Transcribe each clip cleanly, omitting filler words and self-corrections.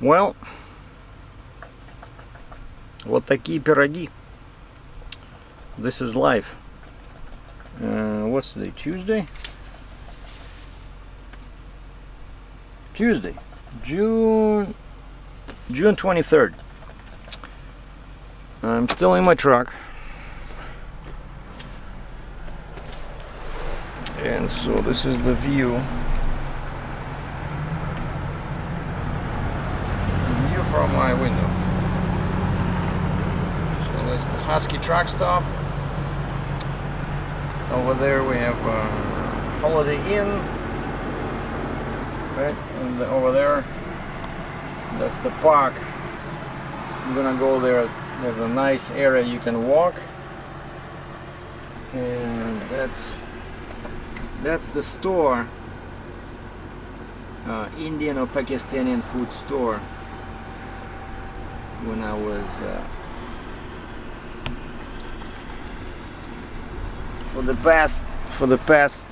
Well, вот такие пироги. This is life. What's today? Tuesday? Tuesday, June 23rd. I'm still in my truck, and so this is the view from my window. So that's the Husky truck stop. Over there we have Holiday Inn, right? And over there, that's the park. I'm gonna go there. There's a nice area you can walk, and that's the store, Indian or Pakistani food store. When I was for the past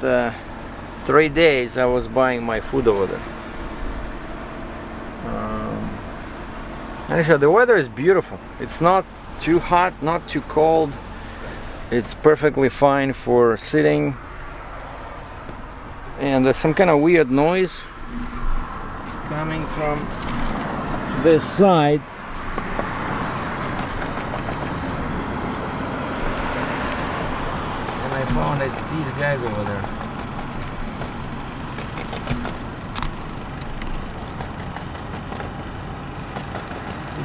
3 days, I was buying my food over there. Actually, the weather is beautiful. It's not too hot, not too cold. It's perfectly fine for sitting. And there's some kind of weird noise coming from this side. And I found it's these guys over there.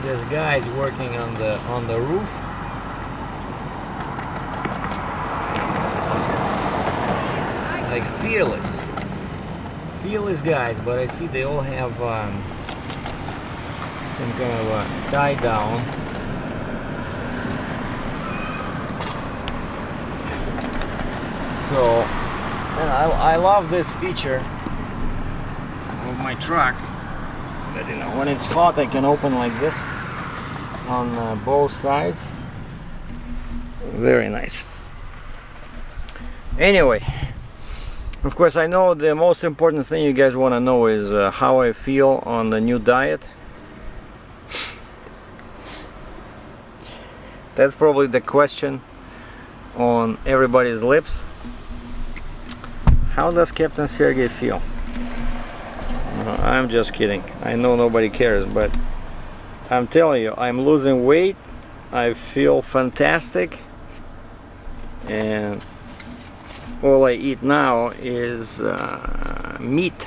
There's guys working on the roof. Like fearless guys, but I see they all have some kind of a tie down. So, and I love this feature of my truck. That, you know, when it's hot, I can open like this on both sides. Very nice. Anyway, of course, I know the most important thing you guys want to know is how I feel on the new diet. That's probably the question on everybody's lips. How does Captain Sergei feel? I'm just kidding. I know nobody cares, but I'm telling you, I'm losing weight. I feel fantastic, and all I eat now is meat,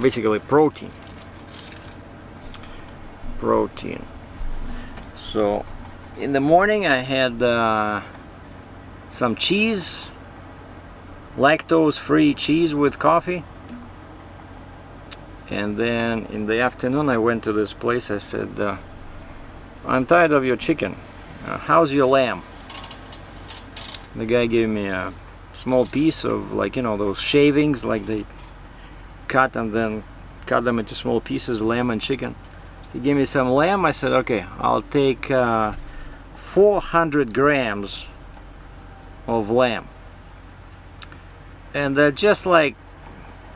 basically protein. So in the morning I had some cheese, lactose-free cheese with coffee. And then in the afternoon I went to this place. I said, I'm tired of your chicken. How's your lamb? The guy gave me a small piece of, like, you know, those shavings, like they cut and then cut them into small pieces, lamb and chicken. He gave me some lamb. I said, okay, I'll take 400 grams of lamb. And they're just like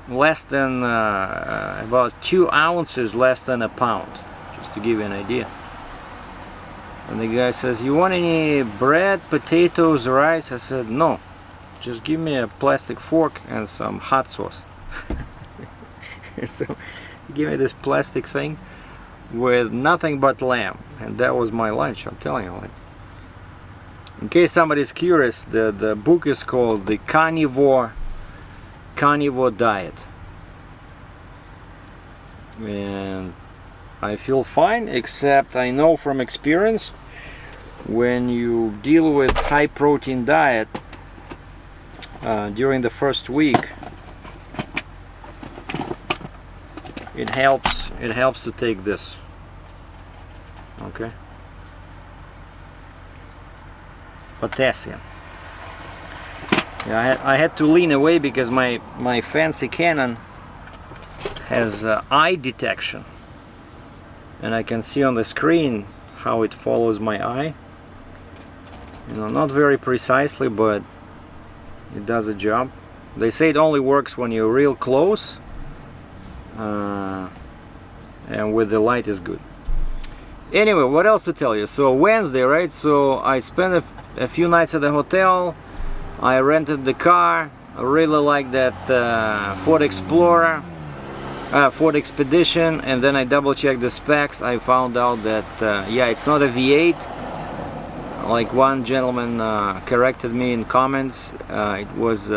less than about 2 ounces less than a pound, just to give you an idea. And the guy says, you want any bread, potatoes, rice? I said, no, just give me a plastic fork and some hot sauce. And so he gave me this plastic thing with nothing but lamb, and that was my lunch. I'm telling you. Like, in case somebody's curious, the book is called The Carnivore Diet, and I feel fine, except I know from experience when you deal with high protein diet during the first week, it helps to take this. Okay, potassium. Yeah, I had to lean away because my fancy Canon has eye detection, and I can see on the screen how it follows my eye. You know, not very precisely, but it does a job. They say it only works when you're real close, and with the light is good. Anyway, what else to tell you? So Wednesday, right? So I spent a few nights at the hotel. I rented the car. I really like that Ford Explorer, Ford Expedition, and then I double checked the specs. I found out that yeah, it's not a V8 like one gentleman corrected me in comments. It was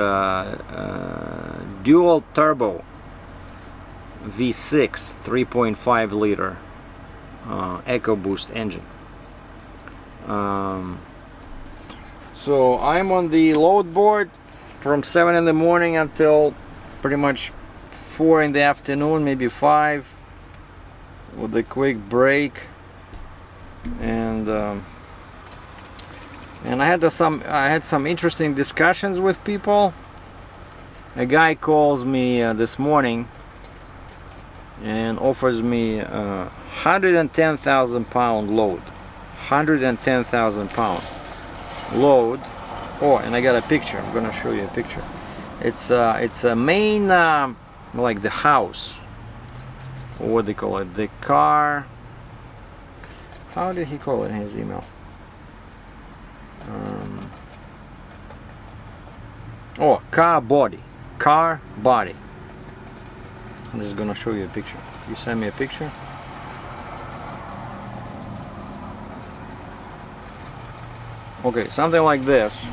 dual turbo V6 3.5 liter EcoBoost engine. So I'm on the load board from 7 in the morning until pretty much 4 in the afternoon, maybe 5, with a quick break. And I had some interesting discussions with people. A guy calls me this morning and offers me 110,000 pound load. 110,000 pound load. Oh, and I got a picture. I'm gonna show you a picture. It's a main like the house, or what they call it, the car. How did he call it in his email? Oh, car body. Car body. I'm just gonna show you a picture. You send me a picture. Okay, something like this.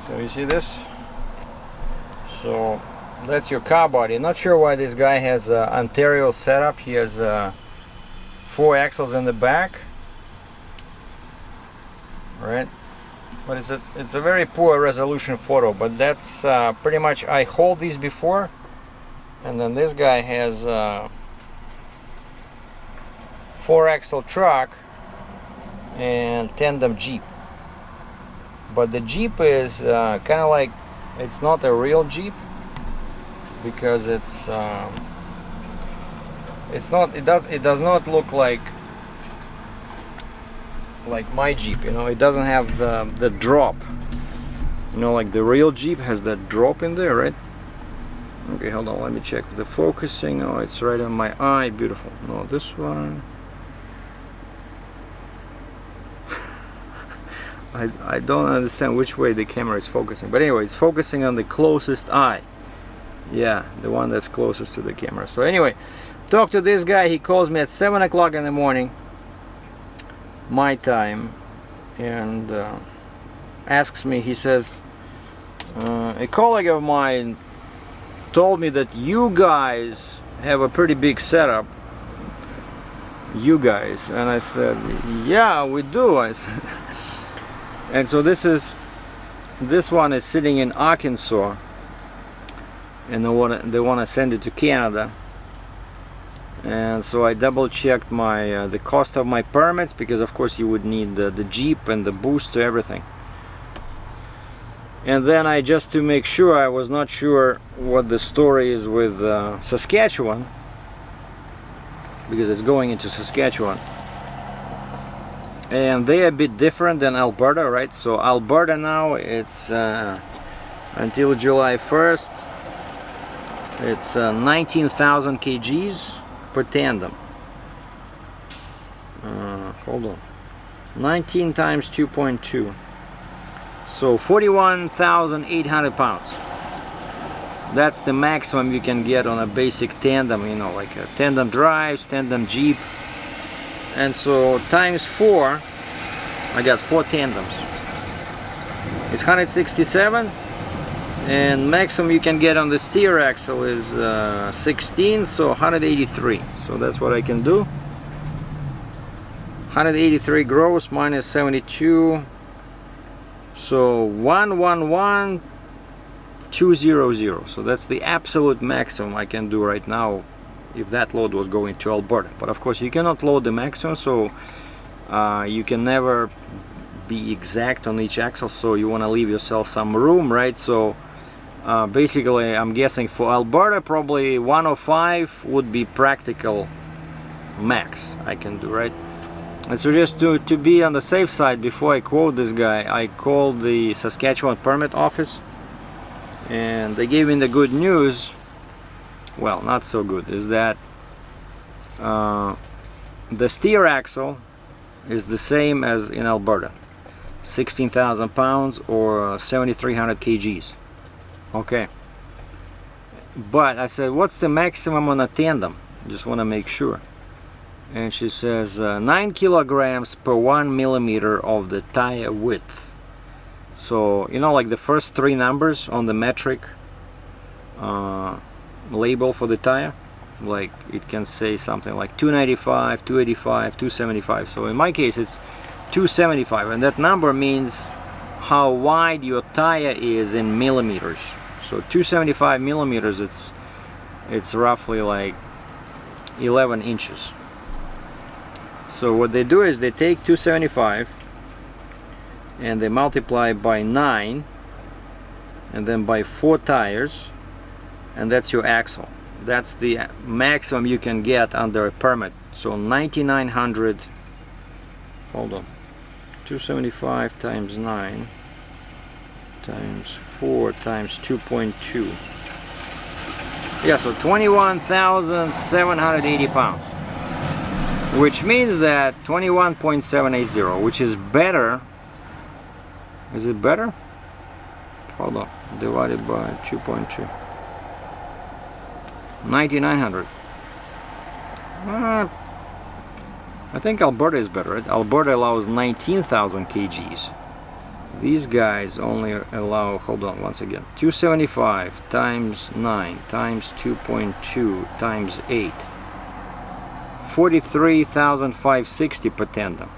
So you see this? So that's your car body. Not sure why this guy has Ontario setup. He has 4 axles in the back, right? But it's a very poor resolution photo. But that's pretty much, I hold these before, and then this guy has 4-axle truck and tandem Jeep. But the Jeep is kind of like, it's not a real Jeep, because it does not look like my Jeep, you know. It doesn't have the drop, you know, like the real Jeep has that drop in there, right? Okay, hold on, let me check the focusing. Oh, it's right on my eye. Beautiful. No, this one. I don't understand which way the camera is focusing, but anyway, it's focusing on the closest eye. Yeah, the one that's closest to the camera. So anyway, talk to this guy. He calls me at 7 o'clock in the morning, my time, and asks me, he says, a colleague of mine told me that you guys have a pretty big setup. You guys. And I said, yeah, we do. And so this one is sitting in Arkansas, and they want to send it to Canada. And so I double checked my the cost of my permits, because of course you would need the Jeep and the boost to everything. And then I, just to make sure, I was not sure what the story is with Saskatchewan, because it's going into Saskatchewan. And they're a bit different than Alberta, right? So Alberta now, it's until July 1st, it's 19,000 kgs per tandem. Hold on, 19 times 2.2, so 41,800 pounds. That's the maximum you can get on a basic tandem, you know, like a tandem drives, tandem Jeep. And so times 4, I got 4 tandems. It's 167, and maximum you can get on the steer axle is 16, so 183. So that's what I can do. 183 gross minus 72, so 111,200. So that's the absolute maximum I can do right now, if that load was going to Alberta. But of course you cannot load the maximum, so you can never be exact on each axle, so you want to leave yourself some room, right? So basically I'm guessing for Alberta probably 105 would be practical max I can do, right? And so just to be on the safe side, before I quote this guy, I called the Saskatchewan permit office, and they gave me the good news. Well, not so good, is that the steer axle is the same as in Alberta, 16,000 pounds or 7,300 kgs. Okay. But I said, what's the maximum on a tandem? Just want to make sure. And she says 9 kilograms per 1 millimeter of the tire width. So, you know, like the first three numbers on the metric label for the tire, like it can say something like 295, 285, 275. So in my case it's 275, and that number means how wide your tire is in millimeters. So 275 millimeters, it's roughly like 11 inches. So what they do is they take 275 and they multiply by 9 and then by 4 tires, and that's your axle. That's the maximum you can get under a permit. So 9,900, hold on, 275 times 9 times 4 times 2.2. Yeah, so 21,780 pounds. Which means that 21.780, which is better. Is it better? Hold on, divided by 2.2. 9,900. I think Alberta is better. Right? Alberta allows 19,000 kgs. These guys only allow, hold on once again, 275 times 9 times 2.2 times 8. 43,560 per tandem.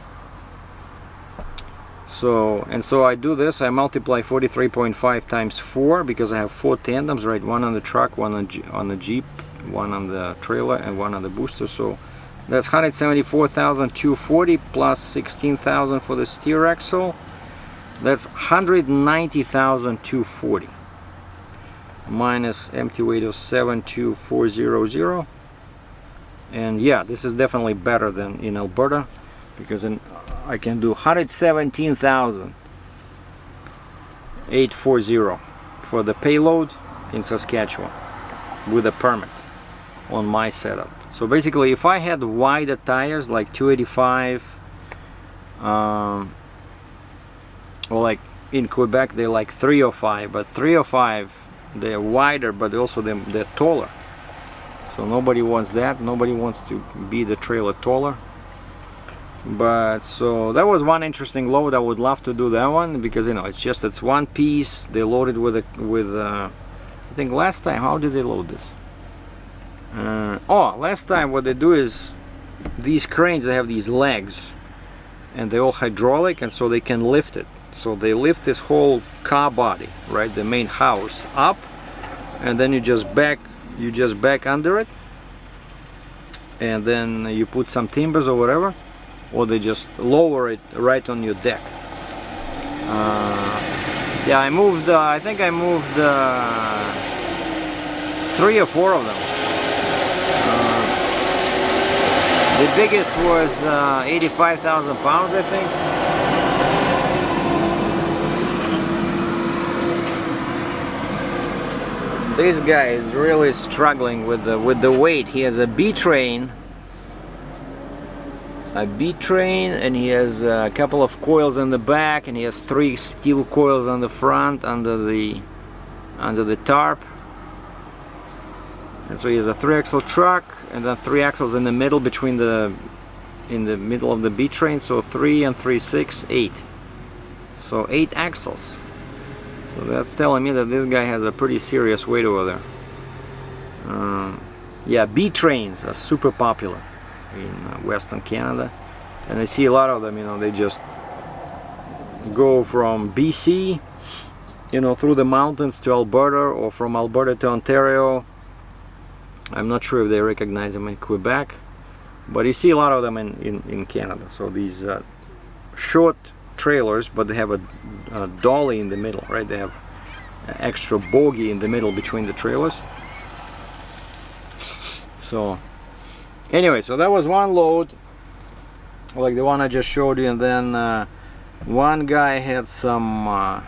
So I do this, I multiply 43.5 times 4 because I have 4 tandems, right? One on the truck, one on the Jeep, one on the trailer, and one on the booster. So that's 174,240 plus 16,000 for the steer axle. That's 190,240 minus empty weight of 72400. And yeah, this is definitely better than in Alberta, because I can do 117,840 for the payload in Saskatchewan with a permit on my setup. So basically, if I had wider tires like 285, or like in Quebec they're like 305, but 305 they're wider, but also they're taller. So nobody wants that. Nobody wants to be the trailer taller. But so that was one interesting load. I would love to do that one, because you know it's one piece. They loaded with I think last time, how did they load this? Last time what they do is these cranes, they have these legs and they're all hydraulic, and so they can lift it. So they lift this whole car body, right, the main house up, and then you just back under it, and then you put some timbers or whatever, or they just lower it right on your deck. Yeah, I moved, I think I moved 3 or 4 of them. The biggest was 85,000 pounds, I think. This guy is really struggling with the weight. He has a B train, and he has a couple of coils in the back, and he has 3 steel coils on the front under the tarp. And so he has a 3-axle truck, and then 3 axles in the middle between in the middle of the B train. So 3 and 3, 6, 8. So 8 axles. So that's telling me that this guy has a pretty serious weight over there. Yeah, B trains are super popular in Western Canada, and I see a lot of them. You know, they just go from BC, you know, through the mountains to Alberta, or from Alberta to Ontario. I'm not sure if they recognize them in Quebec, but you see a lot of them in Canada. So these short trailers, but they have a dolly in the middle, right? They have an extra bogie in the middle between the trailers. So anyway, so that was one load. like the one I just showed you, and then one guy had some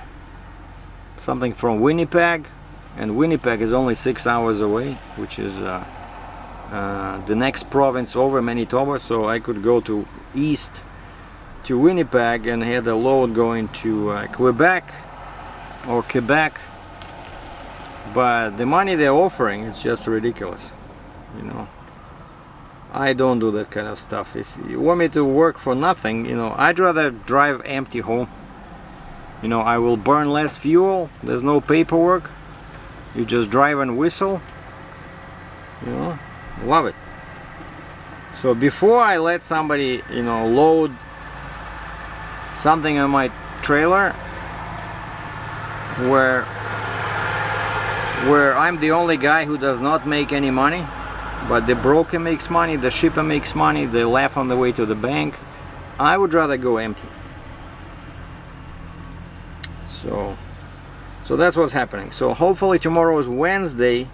something from Winnipeg, and Winnipeg is only 6 hours away, which is the next province over, Manitoba, so I could go to east to Winnipeg and had a load going to Quebec, but the money they're offering is just ridiculous, you know. I don't do that kind of stuff. If you want me to work for nothing, you know, I'd rather drive empty home. You know, I will burn less fuel, there's no paperwork, you just drive and whistle, you know, love it. So before I let somebody, you know, load something on my trailer where I'm the only guy who does not make any money, but the broker makes money, the shipper makes money, they laugh on the way to the bank, I would rather go empty. So that's what's happening. So hopefully tomorrow is Wednesday.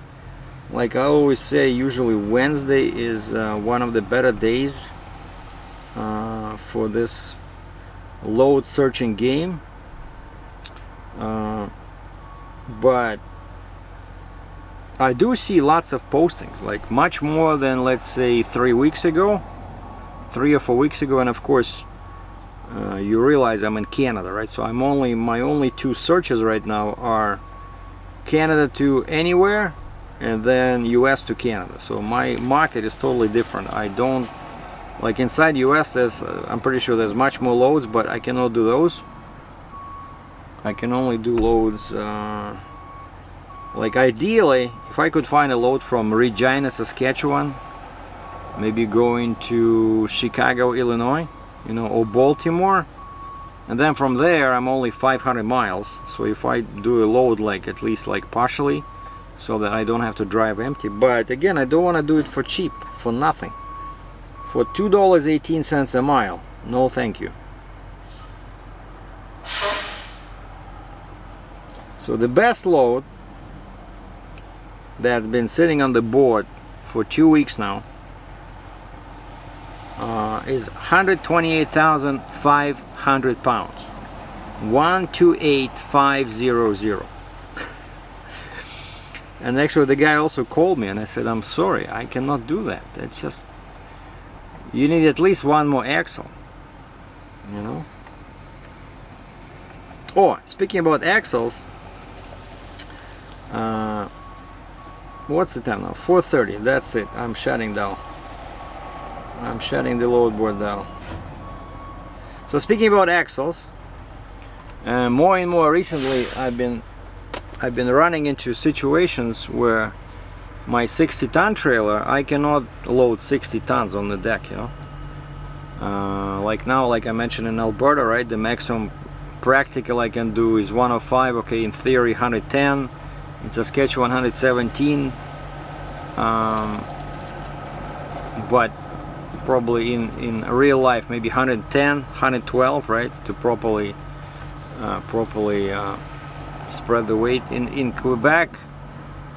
Like I always say, usually Wednesday is one of the better days for this load searching game. But I do see lots of postings, like much more than, let's say, 3 weeks ago, 3 or 4 weeks ago. And of course, you realize I'm in Canada, right? So my only 2 searches right now are Canada to anywhere, and then US to Canada. So my market is totally different. I don't, like inside US, there's I'm pretty sure there's much more loads, but I cannot do those. I can only do loads like ideally if I could find a load from Regina, Saskatchewan, maybe going to Chicago, Illinois, you know, or Baltimore, and then from there I'm only 500 miles. So if I do a load like at least like partially, so that I don't have to drive empty. But again, I don't want to do it for cheap, for nothing, for $2.18 a mile. No thank you. So the best load that's been sitting on the board for 2 weeks now is 128,500 pounds. 128,500. And actually the guy also called me and I said, I'm sorry, I cannot do that. It's just, you need at least one more axle, you know. Oh, speaking about axles, what's the time now? 4:30. That's it. I'm shutting down. I'm shutting the load board down. So speaking about axles, more and more recently I've been running into situations where my 60-ton trailer, I cannot load 60 tons on the deck, you know. Like now, like I mentioned in Alberta, right, the maximum practical I can do is 105. Okay, in theory 110. In Saskatchewan 117, but probably in real life maybe 110, 112, right, to properly spread the weight. In Quebec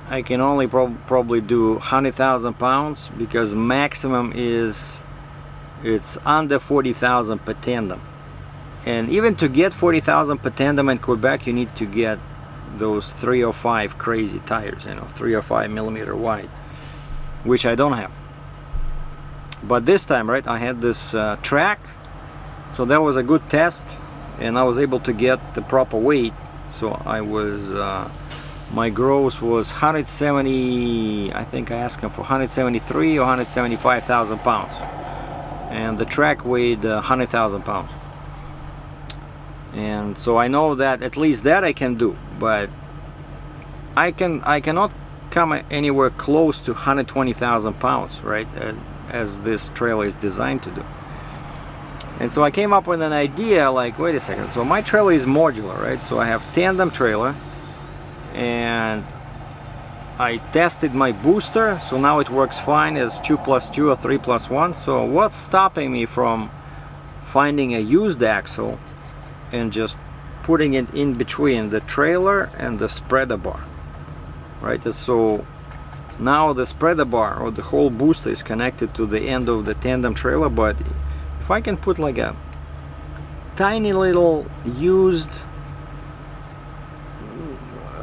I can only probably do 100,000 pounds because maximum is, it's under 40,000 per tandem, and even to get 40,000 per tandem in Quebec you need to get those 305 crazy tires, you know, 305 millimeter wide, which I don't have. But this time, right, I had this track, so that was a good test and I was able to get the proper weight. So I was my gross was 170, I think I asked him for 173 or 175,000 pounds, and the track weighed 100,000 pounds. And so I know that at least that I can do, but I cannot come anywhere close to 120,000 pounds, right, as this trailer is designed to do. And so I came up with an idea, like, wait a second, so my trailer is modular, right? So I have tandem trailer, and I tested my booster, so now it works fine as 2+2 or 3+1. So what's stopping me from finding a used axle and just putting it in between the trailer and the spreader bar, right? And so now the spreader bar or the whole booster is connected to the end of the tandem trailer, but if if I can put like a tiny little used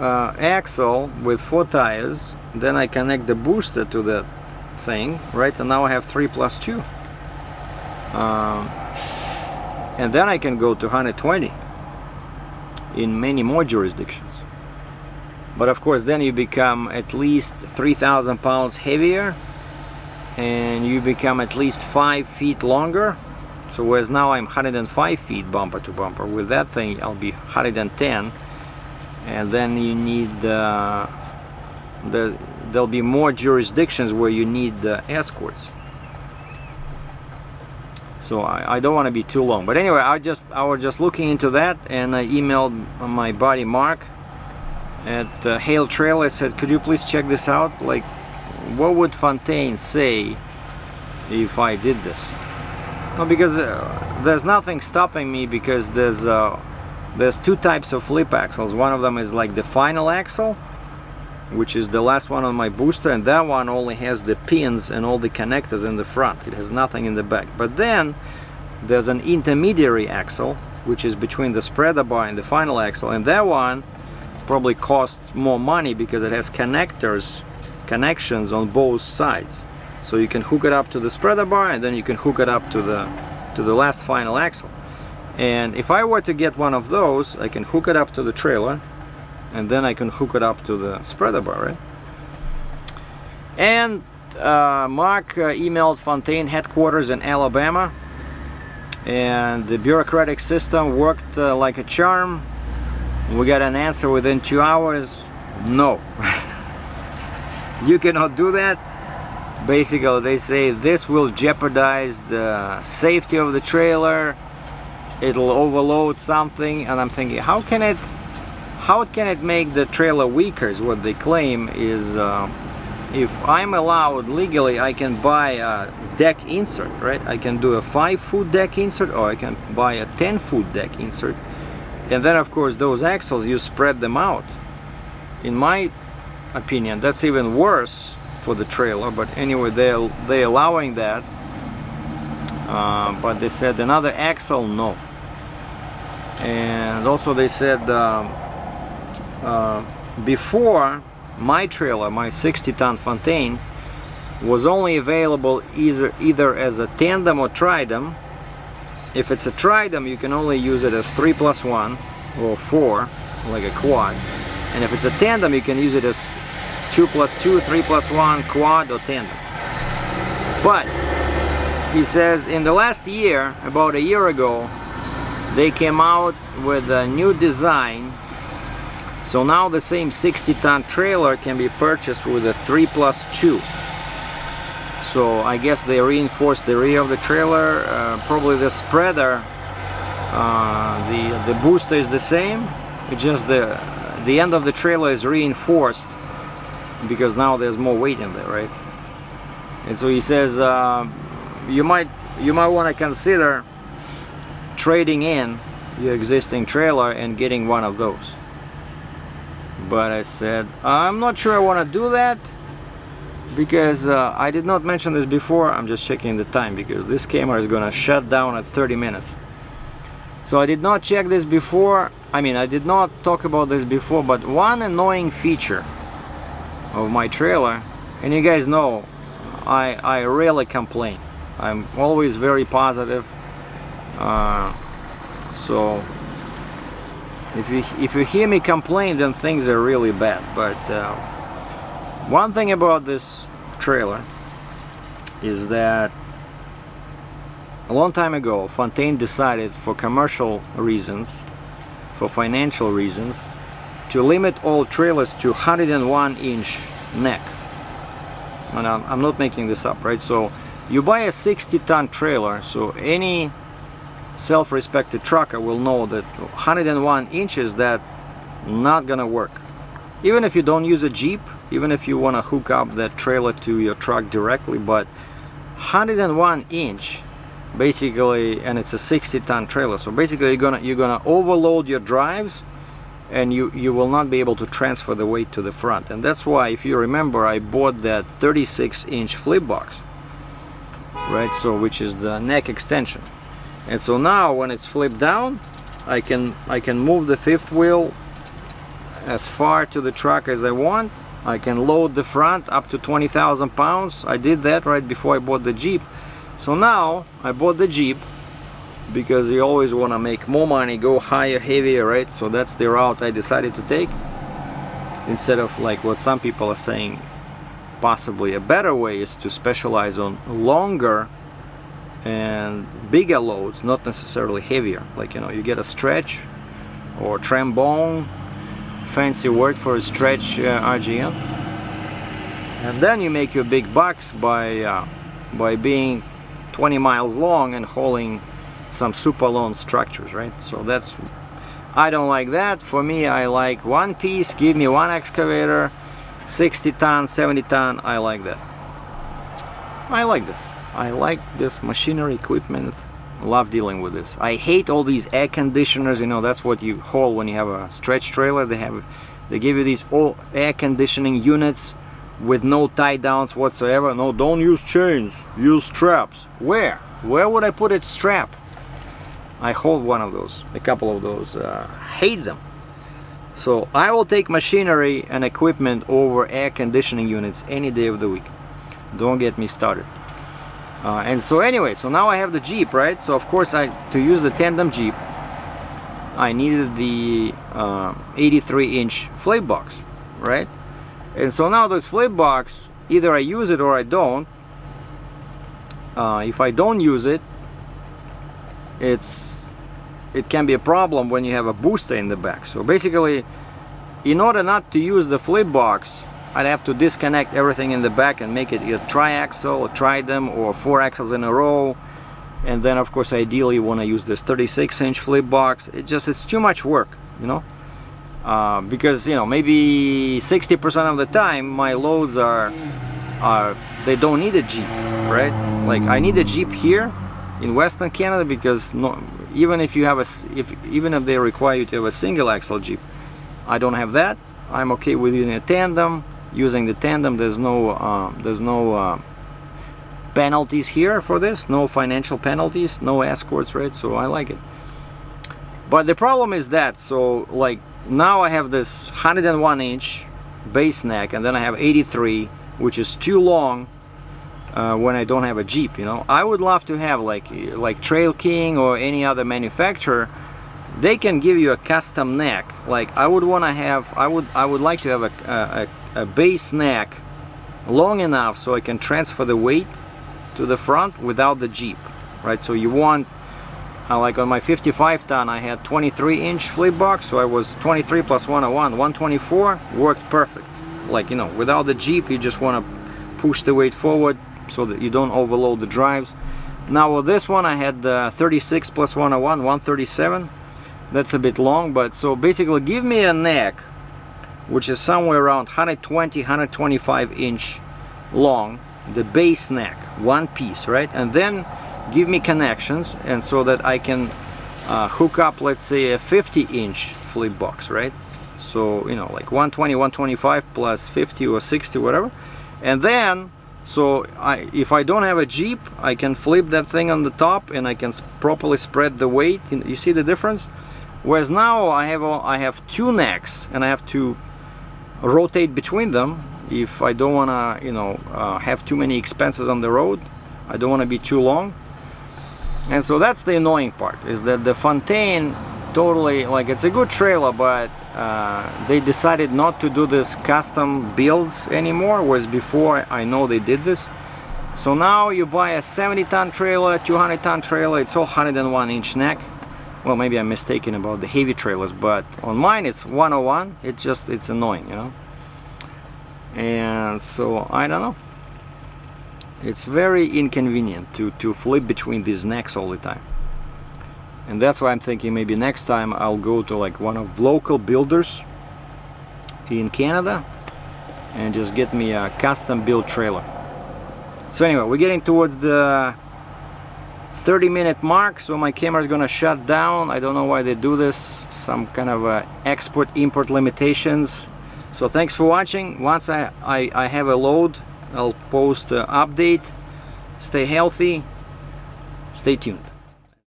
axle with 4 tires, then I connect the booster to that thing, right? And now I have 3 plus 2. And then I can go to 120 in many more jurisdictions. But of course then you become at least 3,000 pounds heavier, and you become at least 5 feet longer. So whereas now I'm 105 feet bumper to bumper, with that thing I'll be 110. And then you need there'll be more jurisdictions where you need escorts. So I don't want to be too long. But anyway, I was just looking into that, and I emailed my buddy Mark at Hale Trail. I said, could you please check this out? Like, what would Fontaine say if I did this? No, because there's nothing stopping me, because there's 2 types of flip axles. One of them is like the final axle, which is the last one on my booster, and that one only has the pins and all the connectors in the front. It has nothing in the back. But then there's an intermediary axle, which is between the spreader bar and the final axle, and that one probably costs more money because it has connections on both sides. So you can hook it up to the spreader bar, and then you can hook it up to the last final axle. And if I were to get one of those, I can hook it up to the trailer, and then I can hook it up to the spreader bar, right? And Mark emailed Fontaine headquarters in Alabama, and the bureaucratic system worked like a charm. We got an answer within 2 hours. No. You cannot do that. Basically, they say this will jeopardize the safety of the trailer. It'll overload something, and I'm thinking, how can it make the trailer weaker? Is what they claim. Is if I'm allowed legally, I can buy a deck insert, right? I can do a 5-foot deck insert, or I can buy a 10-foot deck insert, and then of course those axles, you spread them out. In my opinion, that's even worse for the trailer. But anyway, they're allowing that. But they said another axle, no. And also they said before, my trailer, my 60-ton Fontaine, was only available either as a tandem or tridem. If it's a tridem, you can only use it as 3+1 or 4, like a quad. And if it's a tandem, you can use it as 2+2, 3+1, quad, or tandem. But he says in the last year, about a year ago, they came out with a new design. So now the same 60-ton trailer can be purchased with a 3+2. So I guess they reinforced the rear of the trailer. Probably the spreader, the booster is the same. It's just the end of the trailer is reinforced because now there's more weight in there, right? And so he says you might want to consider trading in your existing trailer and getting one of those. But I said, I'm not sure I want to do that, because I did not mention this before. I'm just checking the time because this camera is gonna shut down at 30 minutes. So I did not check this before. I mean, I did not talk about this before, but one annoying feature of my trailer, and you guys know I rarely complain. I'm always very positive. So if you hear me complain, then things are really bad. But one thing about this trailer is that a long time ago Fontaine decided, for commercial reasons, for financial reasons, to limit all trailers to 101-inch neck. And I'm not making this up, right? So you buy a 60-ton trailer, so any self-respected trucker will know that 101 inches, that not gonna work. Even if you don't use a Jeep, even if you want to hook up that trailer to your truck directly, but 101 inch basically, and it's a 60-ton trailer, so basically you're gonna overload your drives, and you will not be able to transfer the weight to the front. And that's why, if you remember, I bought that 36-inch flip box. right? So which is the neck extension. And so now when it's flipped down, I can move the fifth wheel as far to the truck as I want. I can load the front up to 20,000 pounds. I did that right before I bought the Jeep. So now I bought the Jeep because you always want to make more money, go higher, heavier, right? So that's the route I decided to take, instead of like what some people are saying, possibly a better way is to specialize on longer and bigger loads, not necessarily heavier. Like, you know, you get a stretch or trombone, fancy word for a stretch RGN, and then you make your big bucks by being 20 miles long and hauling some super long structures, right? So that's, I don't like that. For me, I like one piece, give me one excavator, 60 ton, 70 ton, I like that. I like this. I like this machinery, equipment, love dealing with this. I hate all these air conditioners, you know, that's what you haul when you have a stretch trailer. They give you these all air conditioning units with no tie downs whatsoever. No, don't use chains, use straps. Where would I put it strap? I hold one of those, a couple of those, hate them. So I will take machinery and equipment over air conditioning units any day of the week. Don't get me started. And so anyway, so now I have the Jeep, right? So of course, to use the tandem Jeep, I needed the 83-inch flip box, right? And so now this flip box, either I use it or I don't. If I don't use it, it can be a problem when you have a booster in the back. So basically, in order not to use the flip box, I'd have to disconnect everything in the back and make it a triaxle, or tridem, or 4 axles in a row. And then of course, ideally you want to use this 36-inch flip box. It's too much work, you know, because, you know, maybe 60% of the time my loads they don't need a Jeep, right? Like, I need a Jeep here in Western Canada because even if you have even if they require you to have a single axle Jeep, I don't have that. I'm okay with using a tandem. Using the tandem, there's no penalties here for this, no financial penalties, no escorts, right? So I like it. But the problem is that, so like now I have this 101-inch base neck, and then I have 83, which is too long when I don't have a Jeep, you know. I would love to have like Trail King or any other manufacturer. They can give you a custom neck. Like I would like to have a base neck long enough so I can transfer the weight to the front without the Jeep, right? So you want, like on my 55 ton, I had 23-inch flip box, so I was 23 plus 101, 124, worked perfect. Like, you know, without the Jeep, you just want to push the weight forward so that you don't overload the drives. Now with this one, I had 36 plus 101, 137. That's a bit long, but so basically give me a neck which is somewhere around 120, 125 inch long, the base neck, one piece, right? And then give me connections, and so that I can hook up, let's say, a 50-inch flip box, right? So, you know, like 120, 125 plus 50 or 60, whatever. And then, so if I don't have a Jeep, I can flip that thing on the top and I can properly spread the weight. You see the difference? Whereas now I have two necks and I have to rotate between them if I don't want to, you know, have too many expenses on the road. I don't want to be too long. And so that's the annoying part, is that the Fontaine totally, like, it's a good trailer, but they decided not to do this custom builds anymore, whereas before I know they did this. So now you buy a 70-ton trailer, 200-ton trailer, it's all 101-inch neck. Well, maybe I'm mistaken about the heavy trailers, but on mine it's 101. It's annoying, you know. And so I don't know. It's very inconvenient to flip between these necks all the time. And that's why I'm thinking maybe next time I'll go to like one of local builders in Canada and just get me a custom built trailer. So anyway, we're getting towards the 30-minute mark, so my camera is gonna shut down. I don't know why they do this, some kind of export-import limitations. So thanks for watching. Once I have a load, I'll post an update stay healthy, stay tuned.